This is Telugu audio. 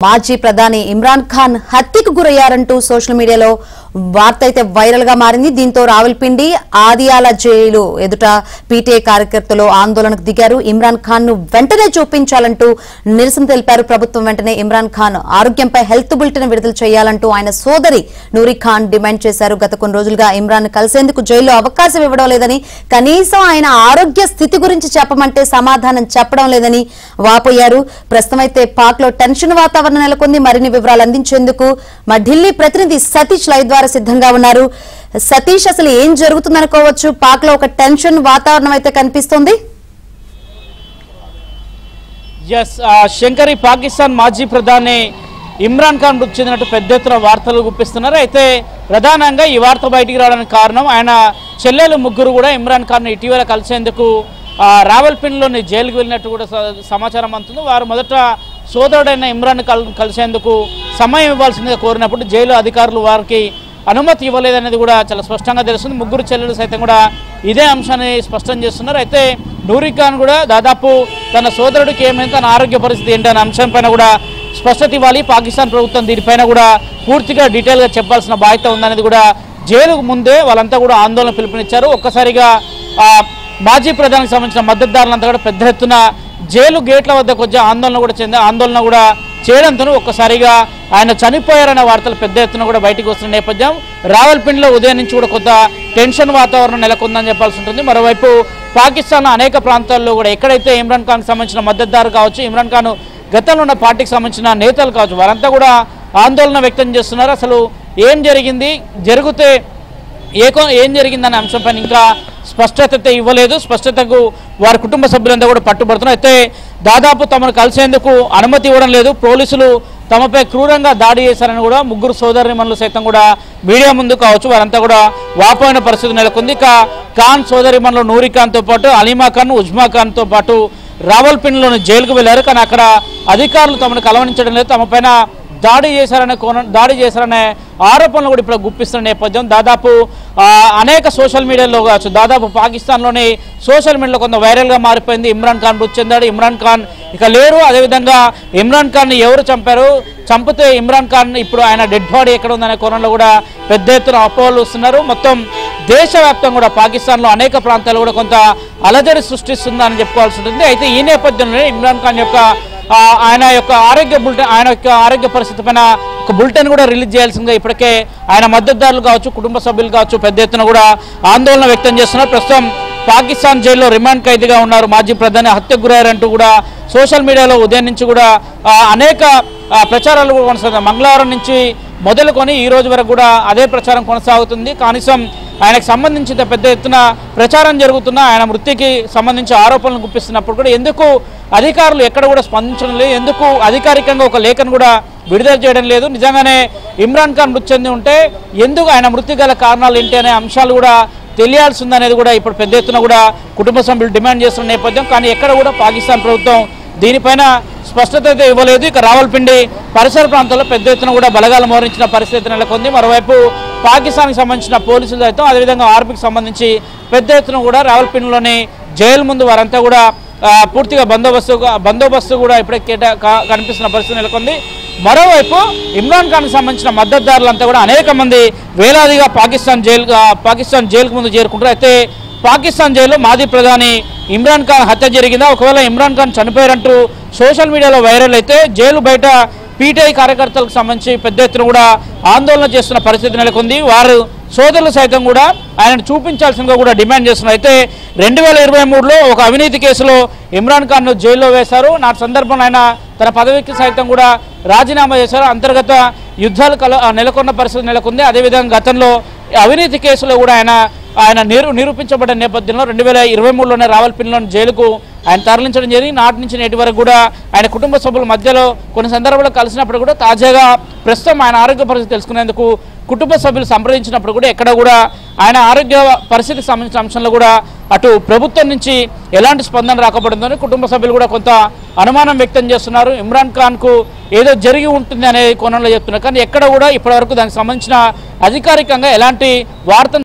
మాజీ ప్రధాని ఇమ్రాన్ ఖాన్ హత్యకు గురయ్యారంటూ సోషల్ మీడియాలో వార్త అయితే వైరల్ గా మారింది. దీంతో రావల్పిండి ఆదియాల జైలు ఎదుట పీటీఐ కార్యకర్తలు ఆందోళనకు దిగారు. ఇమ్రాన్ ఖాన్ ను వెంటనే చూపించాలంటూ నిరసన తెలిపారు. ప్రభుత్వం వెంటనే ఇమ్రాన్ ఖాన్ ఆరోగ్యంపై హెల్త్ బులెటిన్ విడుదల చేయాలంటూ ఆయన సోదరి నూరి ఖాన్ డిమాండ్ చేశారు. గత కొన్ని రోజులుగా ఇమ్రాన్ కలిసేందుకు జైల్లో అవకాశం ఇవ్వడం లేదని, కనీసం ఆయన ఆరోగ్య స్థితి గురించి చెప్పమంటే సమాధానం చెప్పడం లేదని వాపోయారు. ప్రస్తుతం అయితే పాక్ లో టెన్షన్ వాతావరణం నెలకొంది. మరిన్ని వివరాలు అందించేందుకు మా ఢిల్లీ ప్రతినిధి సతీష్ లైవ్ ద్వారా సిద్ధంగా ఉన్నారు. సతీష్, అసలు ఏం జరుగుతుందనుకోవచ్చు? పాక్ లో ఒక టెన్షన్ వాతావరణం అయితే కనిపిస్తుంది. శంకరి, పాకిస్తాన్ మాజీ ప్రధాని ఇమ్రాన్ ఖాన్ మృతి చెందినట్టు పెద్ద ఎత్తున వార్తలు గుప్పిస్తున్నారు. అయితే ప్రధానంగా ఈ వార్త బయటికి రావడానికి కారణం ఆయన చెల్లెలు ముగ్గురు కూడా ఇమ్రాన్ ఖాన్ ఇటీవల కలిసేందుకు రావల్పిండిలోని జైలుకు వెళ్ళినట్టు కూడా సమాచారం అందుతుంది. వారు మొదట సోదరుడైన ఇమ్రాన్ కలిసేందుకు సమయం ఇవ్వాల్సిందిగా కోరినప్పుడు జైలు అధికారులు వారికి అనుమతి ఇవ్వలేదనేది కూడా చాలా స్పష్టంగా తెలుస్తుంది. ముగ్గురు చెల్లెలు సైతం కూడా ఇదే అంశాన్ని స్పష్టం చేస్తున్నారు. అయితే నూరి ఖాన్ కూడా దాదాపు తన సోదరుడికి ఏమైంది, తన ఆరోగ్య పరిస్థితి ఏంటనే అంశం పైన కూడా స్పష్టత ఇవ్వాలి. పాకిస్తాన్ ప్రభుత్వం దీనిపైన కూడా పూర్తిగా డీటెయిల్గా చెప్పాల్సిన బాధ్యత ఉందనేది కూడా జైలుకు ముందే వాళ్ళంతా కూడా ఆందోళన పిలుపునిచ్చారు. ఒక్కసారిగా మాజీ ప్రధానికి సంబంధించిన మద్దతుదారులంతా కూడా పెద్ద ఎత్తున జైలు గేట్ల వద్దకు వచ్చి ఆందోళన కూడా చేయడంతో ఒక్కసారిగా ఆయన చనిపోయారనే వార్తలు పెద్ద ఎత్తున కూడా బయటకు వస్తున్న నేపథ్యం రావల్పిండిలో ఉదయం నుంచి కూడా కొంత టెన్షన్ వాతావరణం నెలకొందని చెప్పాల్సి ఉంటుంది. మరోవైపు పాకిస్తాన్ అనేక ప్రాంతాల్లో కూడా ఎక్కడైతే ఇమ్రాన్ ఖాన్కి సంబంధించిన మద్దతుదారు కావచ్చు, ఇమ్రాన్ ఖాన్ గతంలో ఉన్న పార్టీకి సంబంధించిన నేతలు కావచ్చు, వారంతా కూడా ఆందోళన వ్యక్తం చేస్తున్నారు. అసలు ఏం జరిగింది, ఏం జరిగిందనే అంశంపైన ఇంకా స్పష్టత ఇవ్వలేదు. స్పష్టతకు వారి కుటుంబ సభ్యులంతా కూడా పట్టుబడుతున్నారు. అయితే దాదాపు తమను కలిసేందుకు అనుమతి ఇవ్వడం లేదు, పోలీసులు తమపై క్రూరంగా దాడి చేశారని కూడా ముగ్గురు సోదరిమణులు సైతం కూడా మీడియా ముందు కావచ్చు వారంతా కూడా వాపోయిన పరిస్థితి నెలకొంది. ఇక ఖాన్ సోదరిమణులు నూరి ఖాన్తో పాటు అలీమా ఖాన్, ఉజ్మా ఖాన్తో పాటు రావల్పిండిలోని జైలుకు వెళ్లారు. కానీ అక్కడ అధికారులు తమను కలవరించడం లేదు, తమపైన దాడి చేశారనే ఆరోపణలు కూడా ఇప్పుడు గుప్పిస్తున్న నేపథ్యం దాదాపు అనేక సోషల్ మీడియాలో కావచ్చు, దాదాపు పాకిస్తాన్లోని సోషల్ మీడియాలో కొంత వైరల్గా మారిపోయింది. ఇమ్రాన్ ఖాన్ మృతి చెందాడు, ఇమ్రాన్ ఖాన్ ఇక లేరు, అదేవిధంగా ఇమ్రాన్ ఖాన్ని ఎవరు చంపారు, చంపితే ఇమ్రాన్ ఖాన్ ఇప్పుడు ఆయన డెడ్ బాడీ ఎక్కడ ఉందనే కోణంలో కూడా పెద్ద ఎత్తున అపోహలు వస్తున్నారు. మొత్తం దేశవ్యాప్తంగా కూడా పాకిస్తాన్లో అనేక ప్రాంతాలు కూడా కొంత అలజడి సృష్టిస్తుందని చెప్పుకోవాల్సి ఉంటుంది. అయితే ఈ నేపథ్యంలోనే ఇమ్రాన్ ఖాన్ ఆయన యొక్క ఆరోగ్య పరిస్థితి పైన ఒక బులెటిన్ కూడా రిలీజ్ చేయాల్సిందిగా ఇప్పటికే ఆయన మద్దతుదారులు కావచ్చు, కుటుంబ సభ్యులు కావచ్చు పెద్ద ఎత్తున కూడా ఆందోళన వ్యక్తం చేస్తున్నారు. ప్రస్తుతం పాకిస్తాన్ జైల్లో రిమాండ్ ఖైదీగా ఉన్నారు. మాజీ ప్రధాని హత్యకు గురయ్యారంటూ కూడా సోషల్ మీడియాలో ఉదయం నుంచి కూడా అనేక ప్రచారాలు కూడా కొనసాగుతాయి. మంగళవారం నుంచి మొదలుకొని ఈ రోజు వరకు కూడా అదే ప్రచారం కొనసాగుతుంది. కనీసం ఆయనకు సంబంధించి పెద్ద ఎత్తున ప్రచారం జరుగుతున్న ఆయన మృతికి సంబంధించి ఆరోపణలు గుప్పిస్తున్నప్పుడు కూడా ఎందుకు అధికారులు ఎక్కడ కూడా స్పందించడం లేదు, ఎందుకు అధికారికంగా ఒక లేఖను కూడా విడుదల చేయడం లేదు, నిజంగానే ఇమ్రాన్ ఖాన్ మృతి చెంది ఉంటే ఎందుకు ఆయన మృతి గల కారణాలు ఏంటి అనే అంశాలు కూడా తెలియాల్సి ఉందనేది కూడా ఇప్పుడు పెద్ద ఎత్తున కూడా కుటుంబ సభ్యులు డిమాండ్ చేస్తున్న నేపథ్యం. కానీ ఎక్కడ కూడా పాకిస్తాన్ ప్రభుత్వం దీనిపైన స్పష్టత అయితే ఇవ్వలేదు. ఇక రావల్పిండి పరిసర ప్రాంతాల్లో పెద్ద ఎత్తున కూడా బలగాలు మోహరించిన పరిస్థితి నెలకొంది. మరోవైపు పాకిస్తాన్కి సంబంధించిన పోలీసులు అయితే అదేవిధంగా ఆర్మీకి సంబంధించి పెద్ద ఎత్తున కూడా రావల్పిండిలోని జైలు ముందు వారంతా కూడా పూర్తిగా బందోబస్తు కూడా ఇప్పుడే కనిపిస్తున్న పరిస్థితి నెలకొంది. మరోవైపు ఇమ్రాన్ ఖాన్కి సంబంధించిన మద్దతుదారులంతా కూడా అనేక మంది వేలాదిగా పాకిస్తాన్ జైలుకు ముందు చేరుకుంటారు. అయితే పాకిస్తాన్ జైల్లో మాజీ ప్రధాని ఇమ్రాన్ ఖాన్ హత్య జరిగిందా, ఒకవేళ ఇమ్రాన్ ఖాన్ చనిపోయారంటూ సోషల్ మీడియాలో వైరల్ అయితే జైలు బయట పీటీఐ కార్యకర్తలకు సంబంధించి పెద్ద ఎత్తున కూడా ఆందోళన చేస్తున్న పరిస్థితి నెలకొంది. వారు సోదరులు సైతం కూడా ఆయనను చూపించాల్సిందిగా కూడా డిమాండ్ చేస్తున్నారు. అయితే 2023లో ఒక అవినీతి కేసులో ఇమ్రాన్ ఖాన్ను జైల్లో వేశారు. నాటి సందర్భంలో ఆయన తన పదవికి సైతం కూడా రాజీనామా చేశారు. అంతర్గత యుద్ధాలు నెలకొన్న పరిస్థితి నెలకొంది. అదేవిధంగా గతంలో అవినీతి కేసులో కూడా ఆయన నిరూపించబడ్డ నేపథ్యంలో 2023లోనే రావల్పిండిలోని జైలుకు ఆయన తరలించడం జరిగింది. నాటి నుంచి నేటి వరకు కూడా ఆయన కుటుంబ సభ్యుల మధ్యలో కొన్ని సందర్భాల్లో కలిసినప్పుడు కూడా తాజాగా ప్రస్తుతం ఆయన ఆరోగ్య పరిస్థితి తెలుసుకునేందుకు కుటుంబ సభ్యులు సంప్రదించినప్పుడు కూడా ఎక్కడ కూడా ఆయన ఆరోగ్య పరిస్థితికి సంబంధించిన అంశంలో కూడా అటు ప్రభుత్వం నుంచి ఎలాంటి స్పందన రాకపోవడంతో కుటుంబ సభ్యులు కూడా కొంత అనుమానం వ్యక్తం చేస్తున్నారు. ఇమ్రాన్ ఖాన్కు ఏదో జరిగి ఉంటుంది అనే కోణంలో చెప్తున్నారు. కానీ ఎక్కడ కూడా ఇప్పటివరకు దానికి సంబంధించిన అధికారికంగా ఎలాంటి వార్త